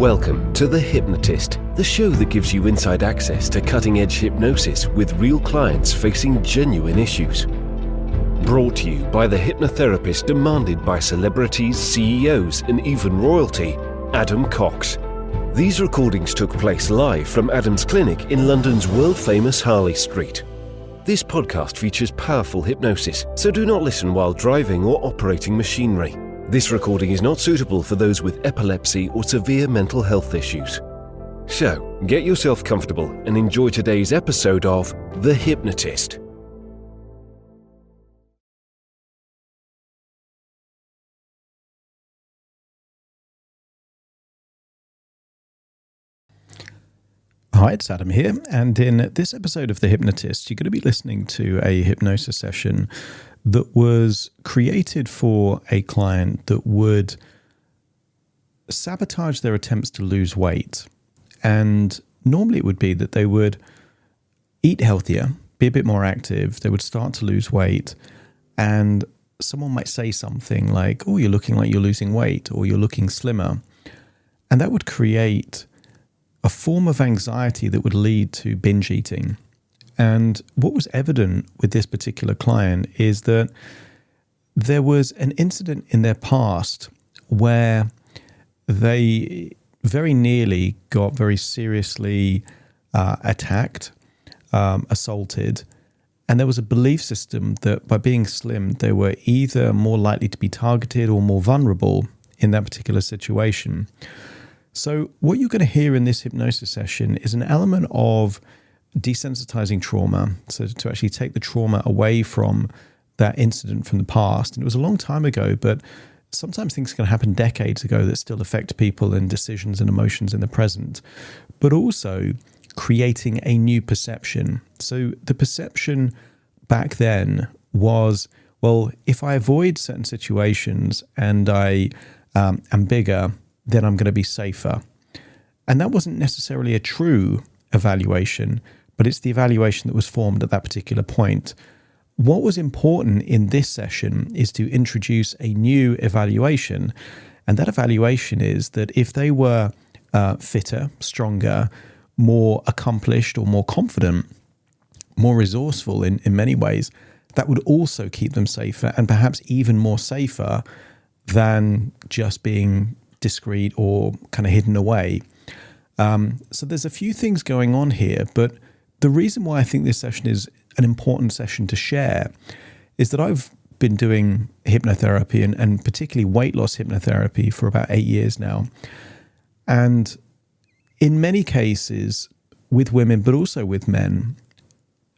Welcome to The Hypnotist, the show that gives you inside access to cutting-edge hypnosis with real clients facing genuine issues. Brought to you by the hypnotherapist demanded by celebrities, CEOs, and even royalty, Adam Cox. These recordings took place live from Adam's clinic in London's world-famous Harley Street. This podcast features powerful hypnosis, so do not listen while driving or operating machinery. This recording is not suitable for those with epilepsy or severe mental health issues. So, get yourself comfortable and enjoy today's episode of The Hypnotist. Hi, it's Adam here, and in this episode of The Hypnotist, you're going to be listening to a hypnosis session that was created for a client that would sabotage their attempts to lose weight. And normally it would be that they would eat healthier, be a bit more active, they would start to lose weight, and someone might say something like, "Oh, you're looking like you're losing weight," or "You're looking slimmer." And that would create a form of anxiety that would lead to binge eating. And what was evident with this particular client is that there was an incident in their past where they very nearly got very seriously attacked, assaulted, and there was a belief system that by being slim, they were either more likely to be targeted or more vulnerable in that particular situation. So what you're going to hear in this hypnosis session is an element of desensitizing trauma, so to actually take the trauma away from that incident from the past. And it was a long time ago, but sometimes things can happen decades ago that still affect people and decisions and emotions in the present, but also creating a new perception. So the perception back then was, well, if I avoid certain situations and I am bigger, then I'm going to be safer. And that wasn't necessarily a true evaluation, but it's the evaluation that was formed at that particular point. What was important in this session is to introduce a new evaluation. And that evaluation is that if they were fitter, stronger, more accomplished or more confident, more resourceful in many ways, that would also keep them safer and perhaps even more safer than just being discreet or kind of hidden away. So there's a few things going on here, but the reason why I think this session is an important session to share is that I've been doing hypnotherapy and particularly weight loss hypnotherapy for about 8 years now. And in many cases with women, but also with men,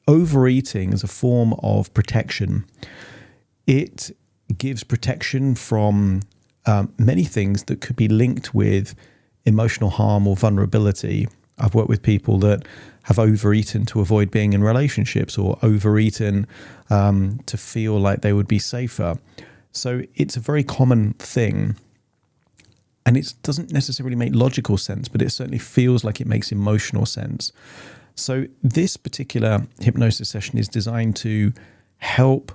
overeating is a form of protection. It gives protection from many things that could be linked with emotional harm or vulnerability. I've worked with people that have overeaten to avoid being in relationships or overeaten to feel like they would be safer. So it's a very common thing. And it doesn't necessarily make logical sense, but it certainly feels like it makes emotional sense. So this particular hypnosis session is designed to help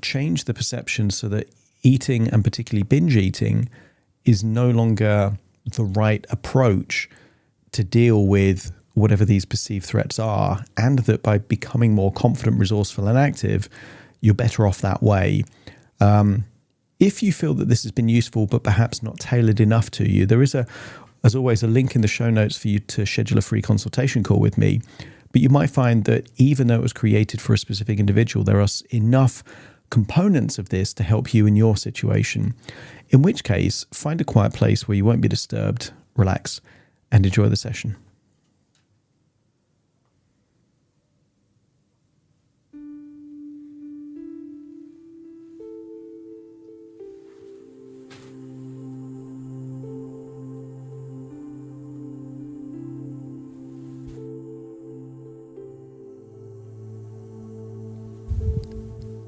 change the perception so that eating, and particularly binge eating, is no longer the right approach to deal with whatever these perceived threats are, and that by becoming more confident, resourceful, and active, you're better off that way. If you feel that this has been useful, but perhaps not tailored enough to you, there is, as always, a link in the show notes for you to schedule a free consultation call with me. But you might find that even though it was created for a specific individual, there are enough components of this to help you in your situation. In which case, find a quiet place where you won't be disturbed, relax, and enjoy the session.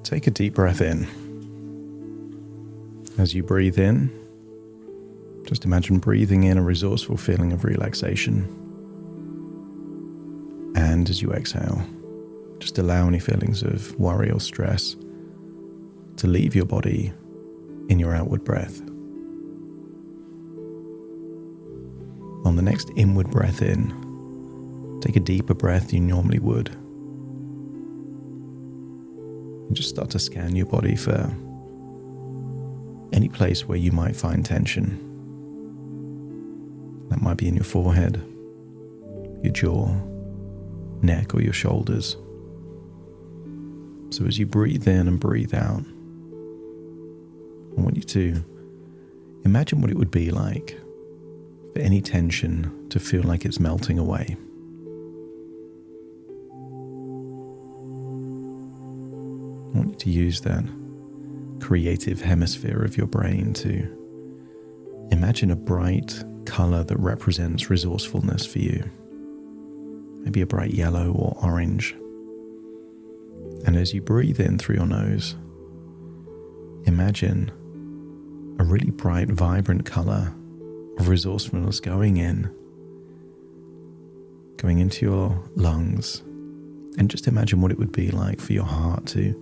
Take a deep breath in. As you breathe in, just imagine breathing in a resourceful feeling of relaxation. And as you exhale, just allow any feelings of worry or stress to leave your body in your outward breath. On the next inward breath in, take a deeper breath than you normally would. And just start to scan your body for any place where you might find tension. That might be in your forehead, your jaw, neck, or your shoulders. So as you breathe in and breathe out, I want you to imagine what it would be like for any tension to feel like it's melting away. I want you to use that creative hemisphere of your brain to imagine a bright color that represents resourcefulness for you. Maybe a bright yellow or orange. And as you breathe in through your nose, imagine a really bright, vibrant color of resourcefulness going into your lungs. And just imagine what it would be like for your heart to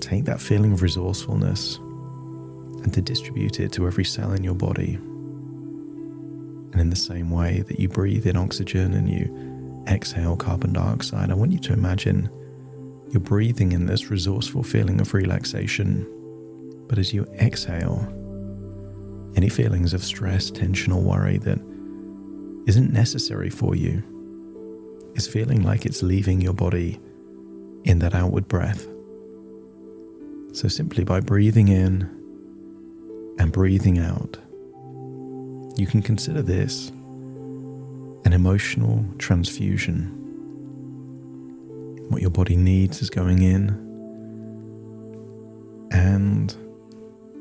take that feeling of resourcefulness and to distribute it to every cell in your body. And in the same way that you breathe in oxygen and you exhale carbon dioxide, I want you to imagine you're breathing in this resourceful feeling of relaxation. But as you exhale, any feelings of stress, tension, or worry that isn't necessary for you is feeling like it's leaving your body in that outward breath. So simply by breathing in and breathing out, you can consider this an emotional transfusion. What your body needs is going in, and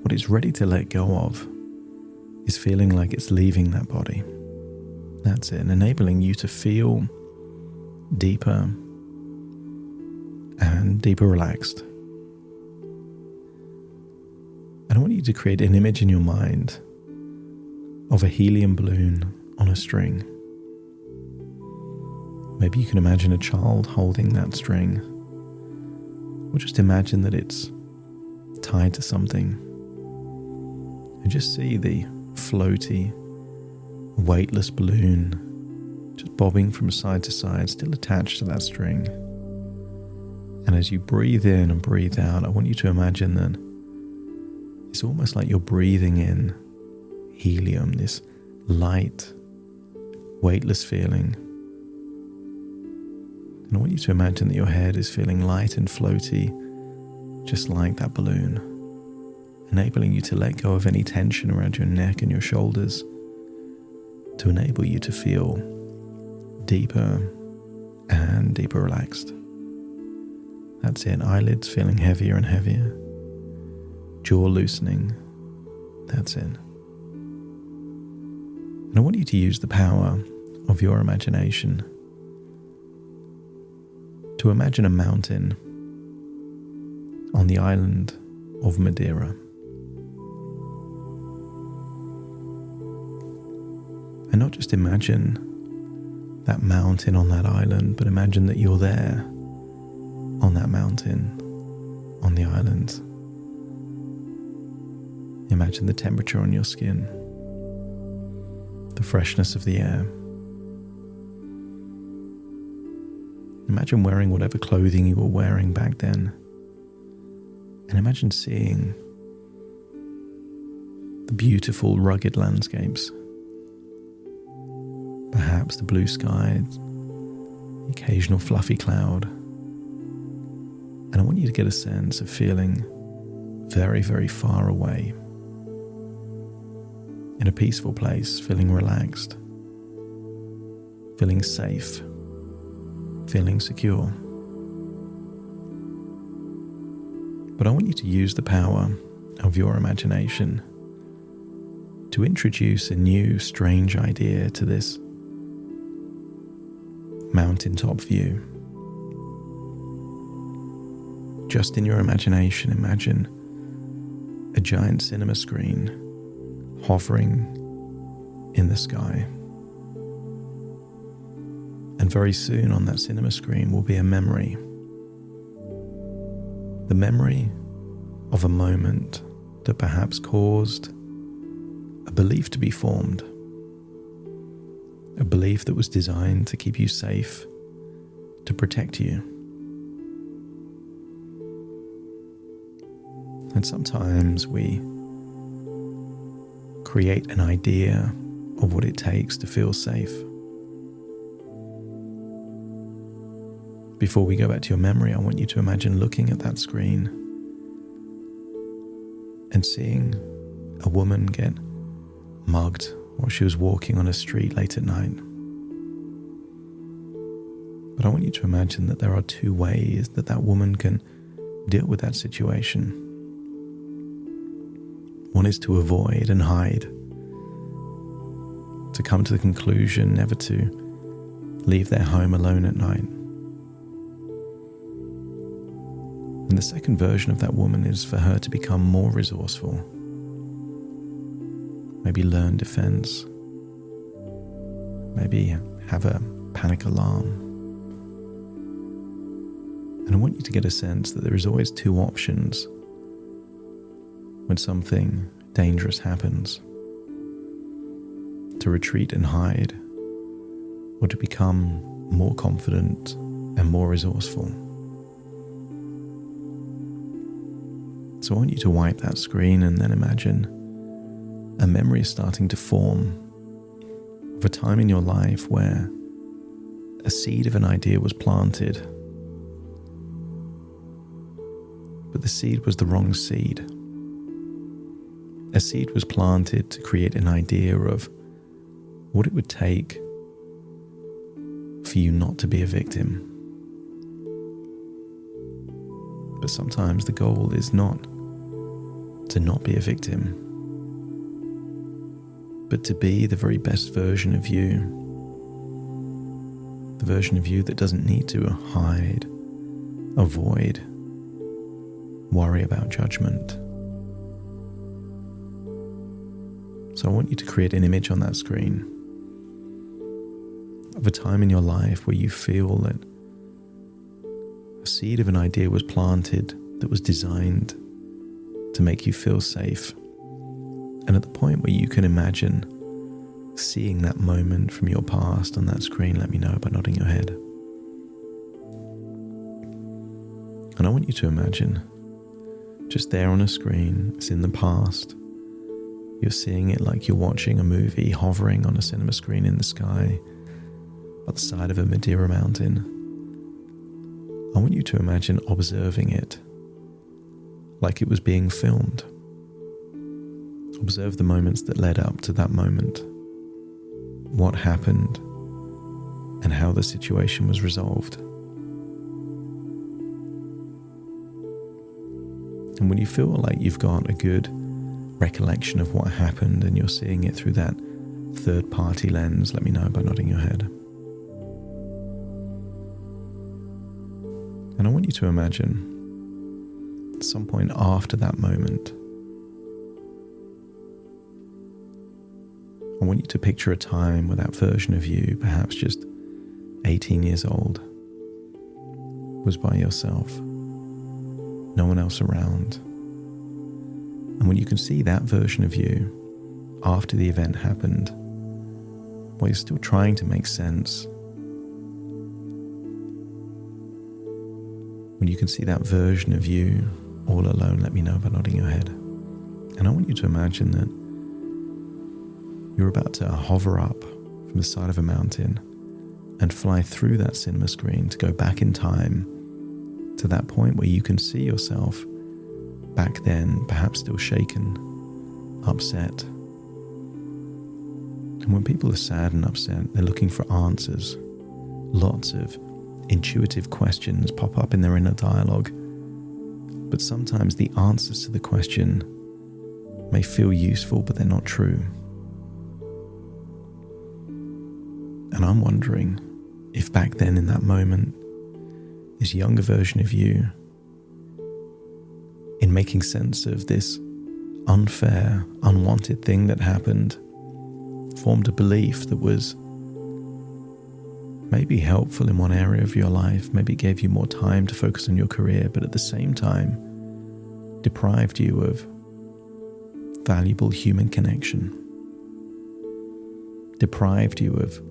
what it's ready to let go of is feeling like it's leaving that body. That's it, enabling you to feel deeper and deeper relaxed. And I want you to create an image in your mind of a helium balloon on a string. Maybe you can imagine a child holding that string, or just imagine that it's tied to something. And just see the floaty, weightless balloon just bobbing from side to side, still attached to that string. And as you breathe in and breathe out, I want you to imagine that it's almost like you're breathing in helium, this light, weightless feeling. And I want you to imagine that your head is feeling light and floaty, just like that balloon, enabling you to let go of any tension around your neck and your shoulders, to enable you to feel deeper and deeper relaxed. That's it, eyelids feeling heavier and heavier, jaw loosening. That's it. And I want you to use the power of your imagination to imagine a mountain on the island of Madeira. And not just imagine that mountain on that island, but imagine that you're there on that mountain, on the island. Imagine the temperature on your skin, the freshness of the air. Imagine wearing whatever clothing you were wearing back then. And imagine seeing the beautiful, rugged landscapes. Perhaps the blue sky, the occasional fluffy cloud. And I want you to get a sense of feeling very, very far away, in a peaceful place, feeling relaxed, feeling safe, feeling secure. But I want you to use the power of your imagination to introduce a new, strange idea to this mountaintop view. Just in your imagination, imagine a giant cinema screen hovering in the sky. And very soon on that cinema screen will be a memory. The memory of a moment that perhaps caused a belief to be formed. belief that was designed to keep you safe, to protect you. And sometimes we create an idea of what it takes to feel safe. Before we go back to your memory, I want you to imagine looking at that screen and seeing a woman get mugged while she was walking on a street late at night. But I want you to imagine that there are two ways that that woman can deal with that situation. One is to avoid and hide, to come to the conclusion never to leave their home alone at night. And the second version of that woman is for her to become more resourceful, maybe learn defense, maybe have a panic alarm. And I want you to get a sense that there is always two options when something dangerous happens: to retreat and hide, or to become more confident and more resourceful. So I want you to wipe that screen and then imagine a memory is starting to form of a time in your life where a seed of an idea was planted, but the seed was the wrong seed. A seed was planted to create an idea of what it would take for you not to be a victim. But sometimes the goal is not to not be a victim, but to be the very best version of you. The version of you that doesn't need to hide, avoid, worry about judgment. So I want you to create an image on that screen of a time in your life where you feel that a seed of an idea was planted that was designed to make you feel safe. And at the point where you can imagine seeing that moment from your past on that screen, let me know by nodding your head. And I want you to imagine just there on a screen, it's in the past. You're seeing it like you're watching a movie hovering on a cinema screen in the sky by the side of a Madeira mountain. I want you to imagine observing it like it was being filmed. Observe the moments that led up to that moment, what happened, and how the situation was resolved. And when you feel like you've got a good recollection of what happened and you're seeing it through that third-party lens, let me know by nodding your head. And I want you to imagine at some point after that moment, I want you to picture a time where that version of you, perhaps just 18 years old, was by yourself, no one else around. And when you can see that version of you after the event happened, while you're still trying to make sense, when you can see that version of you all alone, let me know by nodding your head. And I want you to imagine that you're about to hover up from the side of a mountain and fly through that cinema screen to go back in time to that point where you can see yourself back then, perhaps still shaken, upset. And when people are sad and upset, they're looking for answers. Lots of intuitive questions pop up in their inner dialogue. But sometimes the answers to the question may feel useful, but they're not true. And I'm wondering if back then in that moment, this younger version of you, in making sense of this unfair, unwanted thing that happened, formed a belief that was maybe helpful in one area of your life, maybe gave you more time to focus on your career, but at the same time deprived you of valuable human connection, deprived you of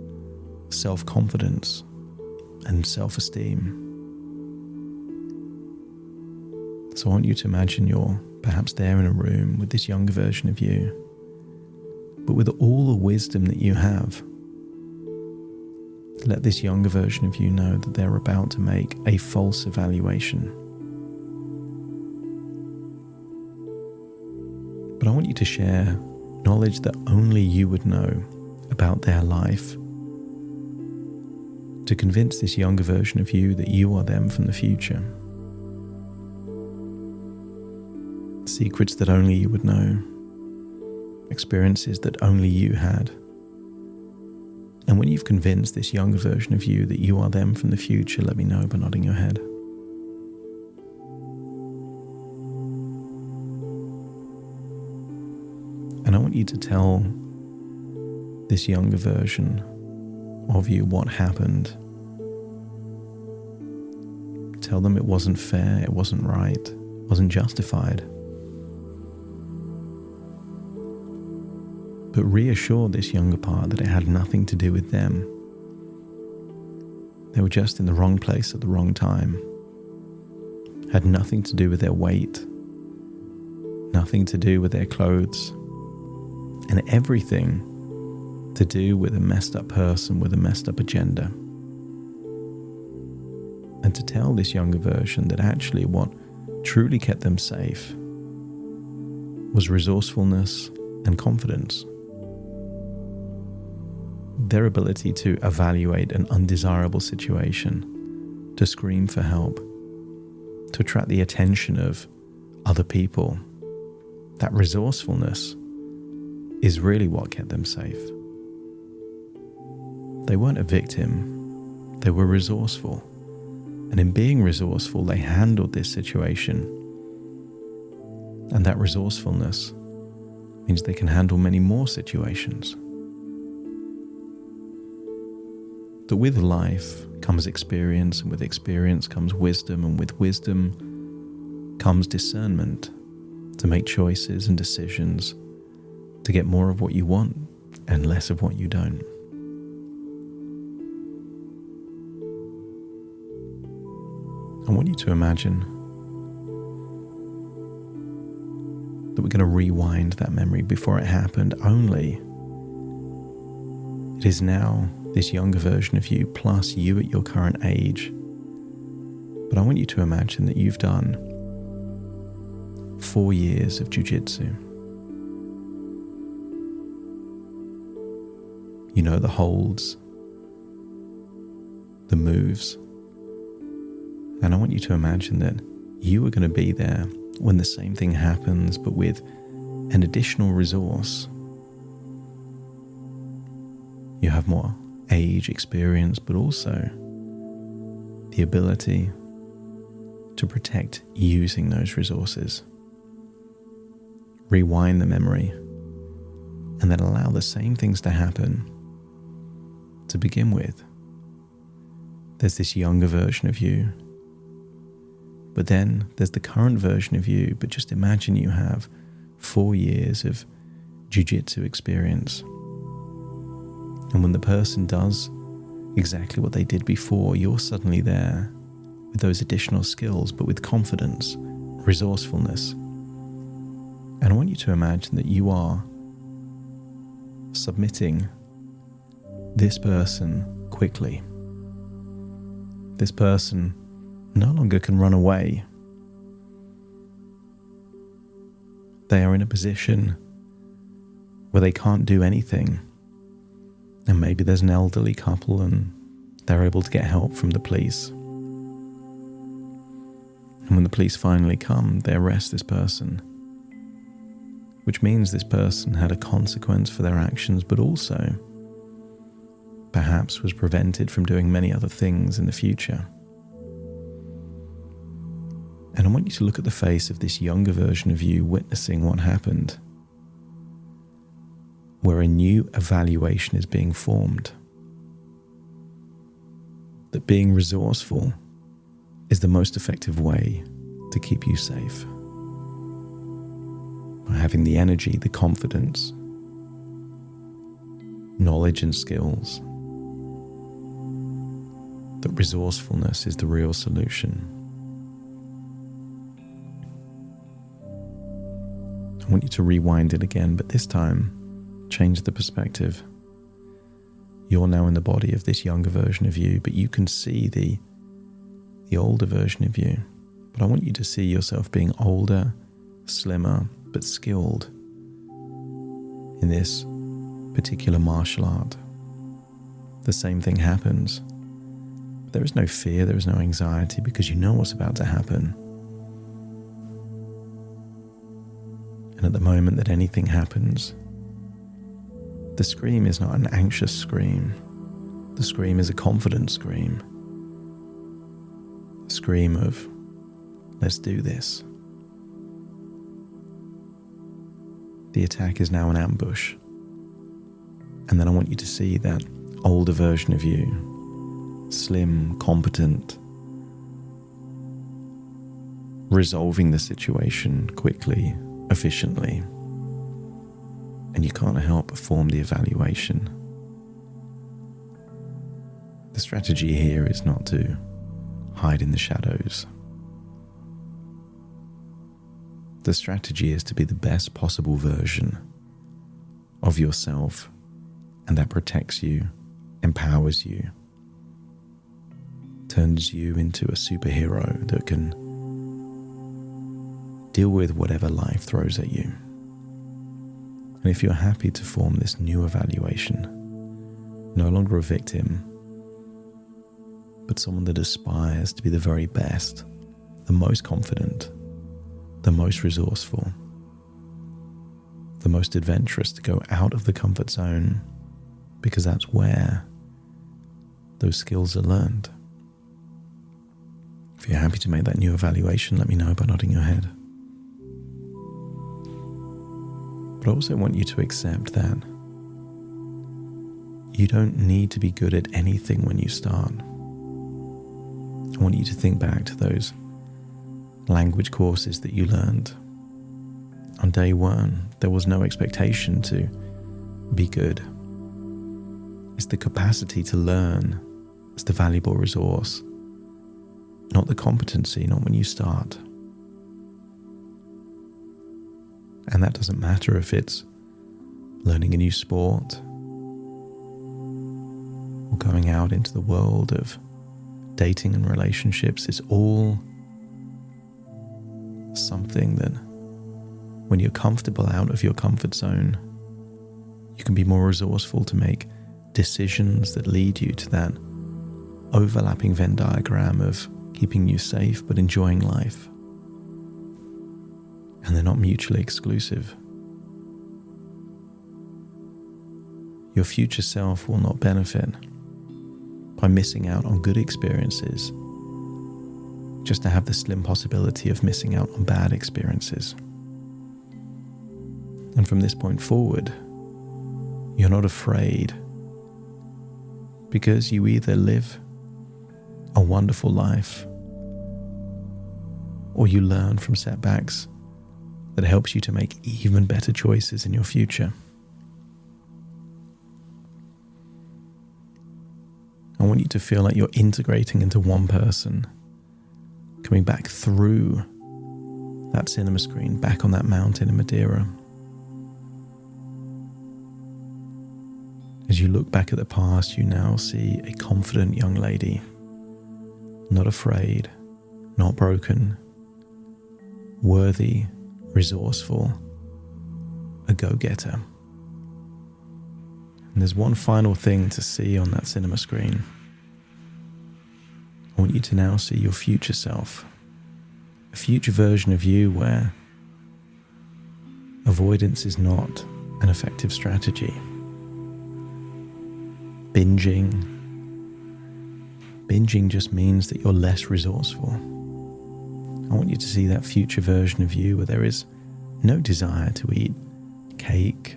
self-confidence and self-esteem. So I want you to imagine you're perhaps there in a room with this younger version of you, but with all the wisdom that you have. Let this younger version of you know that they're about to make a false evaluation. But I want you to share knowledge that only you would know about their life, to convince this younger version of you that you are them from the future. Secrets that only you would know, experiences that only you had. And when you've convinced this younger version of you that you are them from the future, let me know by nodding your head. And I want you to tell this younger version of you what happened. Tell them it wasn't fair, it wasn't right, it wasn't justified. But reassure this younger part that it had nothing to do with them. They were just in the wrong place at the wrong time. Had nothing to do with their weight, nothing to do with their clothes, and everything to do with a messed up person with a messed up agenda. And to tell this younger version that actually what truly kept them safe was resourcefulness and confidence. Their ability to evaluate an undesirable situation, to scream for help, to attract the attention of other people. That resourcefulness is really what kept them safe. They weren't a victim, they were resourceful. And in being resourceful, they handled this situation. And that resourcefulness means they can handle many more situations. That with life comes experience, and with experience comes wisdom, and with wisdom comes discernment to make choices and decisions to get more of what you want and less of what you don't. I want you to imagine that we're going to rewind that memory before it happened, only it is now this younger version of you plus you at your current age. But I want you to imagine that you've done 4 years of jiu-jitsu. You know the holds, the moves. And I want you to imagine that you are going to be there when the same thing happens, but with an additional resource. You have more age, experience, but also the ability to protect using those resources. Rewind the memory and then allow the same things to happen to begin with. There's this younger version of you, but then there's the current version of you, but just imagine you have 4 years of jiu-jitsu experience. And when the person does exactly what they did before, you're suddenly there with those additional skills, but with confidence, resourcefulness. And I want you to imagine that you are submitting this person quickly. This person no longer can run away. They are in a position where they can't do anything. And maybe there's an elderly couple and they're able to get help from the police. And when the police finally come, they arrest this person, which means this person had a consequence for their actions, but also perhaps was prevented from doing many other things in the future. And I want you to look at the face of this younger version of you witnessing what happened, where a new evaluation is being formed. That being resourceful is the most effective way to keep you safe. By having the energy, the confidence, knowledge and skills resourcefulness is the real solution. I want you to rewind it again, but this time, change the perspective. You're now in the body of this younger version of you, but you can see the older version of you. But I want you to see yourself being older, slimmer, but skilled in this particular martial art. The same thing happens. There is no fear, there is no anxiety, because you know what's about to happen. And at the moment that anything happens, the scream is not an anxious scream. The scream is a confident scream. A scream of, let's do this. The attack is now an ambush. And then I want you to see that older version of you, slim, competent, resolving the situation quickly, efficiently. And you can't help but form the evaluation. The strategy here is not to hide in the shadows. The strategy is to be the best possible version of yourself, and that protects you, empowers you, turns you into a superhero that can deal with whatever life throws at you. And if you're happy to form this new evaluation, no longer a victim, but someone that aspires to be the very best, the most confident, the most resourceful, the most adventurous, to go out of the comfort zone, because that's where those skills are learned. If you're happy to make that new evaluation, let me know by nodding your head. But I also want you to accept that you don't need to be good at anything when you start. I want you to think back to those language courses that you learned. On day one, there was no expectation to be good. It's the capacity to learn. It's the valuable resource, not the competency, not when you start. And that doesn't matter if it's learning a new sport or going out into the world of dating and relationships. It's all something that when you're comfortable out of your comfort zone, you can be more resourceful to make decisions that lead you to that overlapping Venn diagram of keeping you safe but enjoying life. And they're not mutually exclusive. Your future self will not benefit by missing out on good experiences just to have the slim possibility of missing out on bad experiences. And from this point forward, you're not afraid, because you either live a wonderful life or you learn from setbacks that helps you to make even better choices in your future. I want you to feel like you're integrating into one person, coming back through that cinema screen, back on that mountain in Madeira. As you look back at the past, you now see a confident young lady, not afraid, not broken, worthy, resourceful, a go-getter. And there's one final thing to see on that cinema screen. I want you to now see your future self, a future version of you where avoidance is not an effective strategy. Binging just means that you're less resourceful. I want you to see that future version of you where there is no desire to eat cake,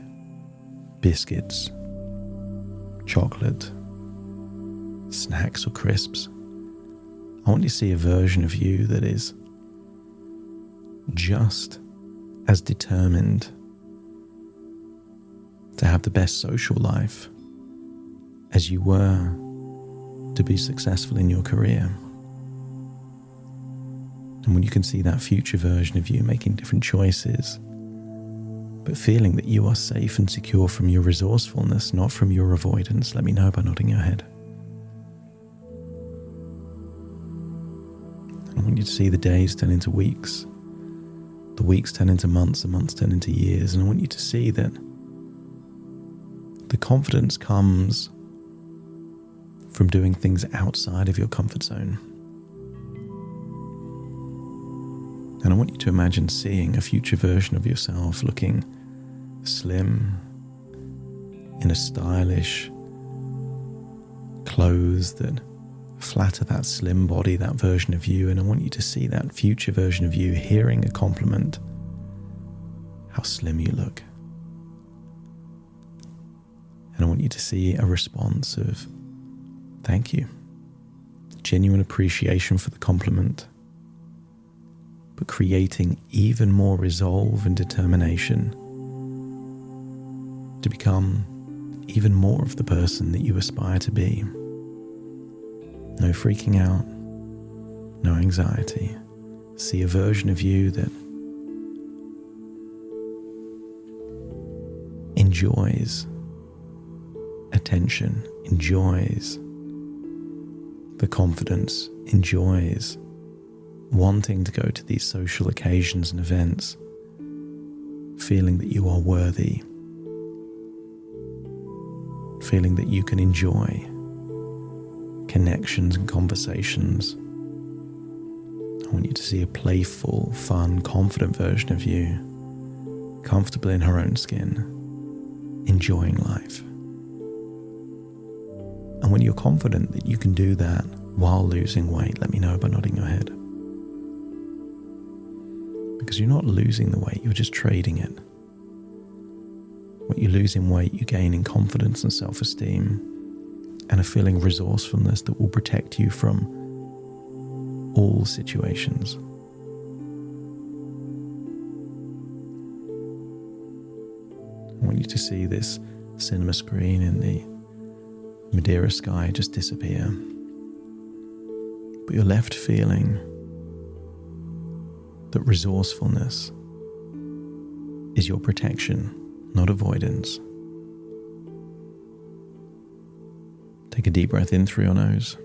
biscuits, chocolate, snacks or crisps. I want you to see a version of you that is just as determined to have the best social life as you were to be successful in your career. And when you can see that future version of you making different choices, but feeling that you are safe and secure from your resourcefulness, not from your avoidance, let me know by nodding your head. I want you to see the days turn into weeks, the weeks turn into months, the months turn into years, and I want you to see that the confidence comes from doing things outside of your comfort zone. And I want you to imagine seeing a future version of yourself looking slim, in a stylish clothes that flatter that slim body, that version of you. And I want you to see that future version of you hearing a compliment. How slim you look. And I want you to see a response of thank you, genuine appreciation for the compliment, but creating even more resolve and determination to become even more of the person that you aspire to be. No freaking out, no anxiety. See a version of you that enjoys attention, enjoys the confidence, enjoys wanting to go to these social occasions and events, feeling that you are worthy, feeling that you can enjoy connections and conversations. I want you to see a playful, fun, confident version of you, comfortable in her own skin, enjoying life. And when you're confident that you can do that while losing weight, let me know by nodding your head. Because you're not losing the weight, you're just trading it. When you lose in weight, you gain in confidence and self-esteem and a feeling of resourcefulness that will protect you from all situations. I want you to see this cinema screen in the Madeira sky just disappear. But you're left feeling that resourcefulness is your protection, not avoidance. Take a deep breath in through your nose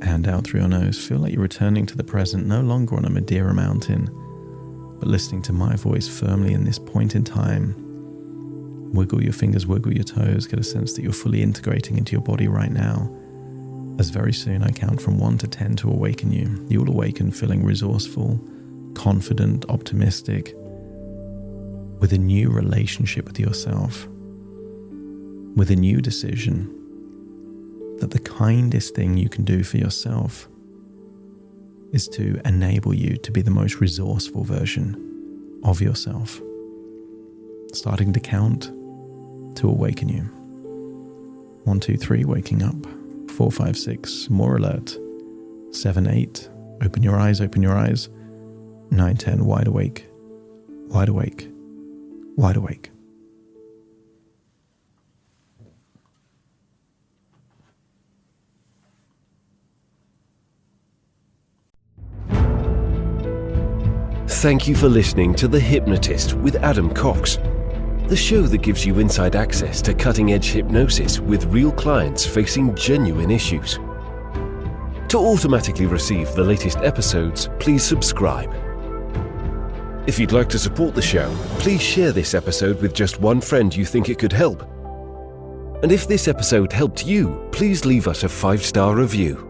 and out through your nose. Feel like you're returning to the present, no longer on a Madeira mountain, but listening to my voice firmly in this point in time. Wiggle your fingers, wiggle your toes, get a sense that you're fully integrating into your body right now. As very soon I count from 1 to 10 to awaken you. You'll awaken feeling resourceful, confident, optimistic, with a new relationship with yourself, with a new decision that the kindest thing you can do for yourself is to enable you to be the most resourceful version of yourself. Starting to count to awaken you. 1, 2, 3, waking up. 4, 5, 6, more alert. 7, 8, open your eyes, open your eyes. 9, 10, wide awake, wide awake, wide awake. Thank you for listening to The Hypnotist with Adam Cox, the show that gives you inside access to cutting-edge hypnosis with real clients facing genuine issues. To automatically receive the latest episodes, please subscribe. If you'd like to support the show, please share this episode with just one friend you think it could help. And if this episode helped you, please leave us a 5-star review.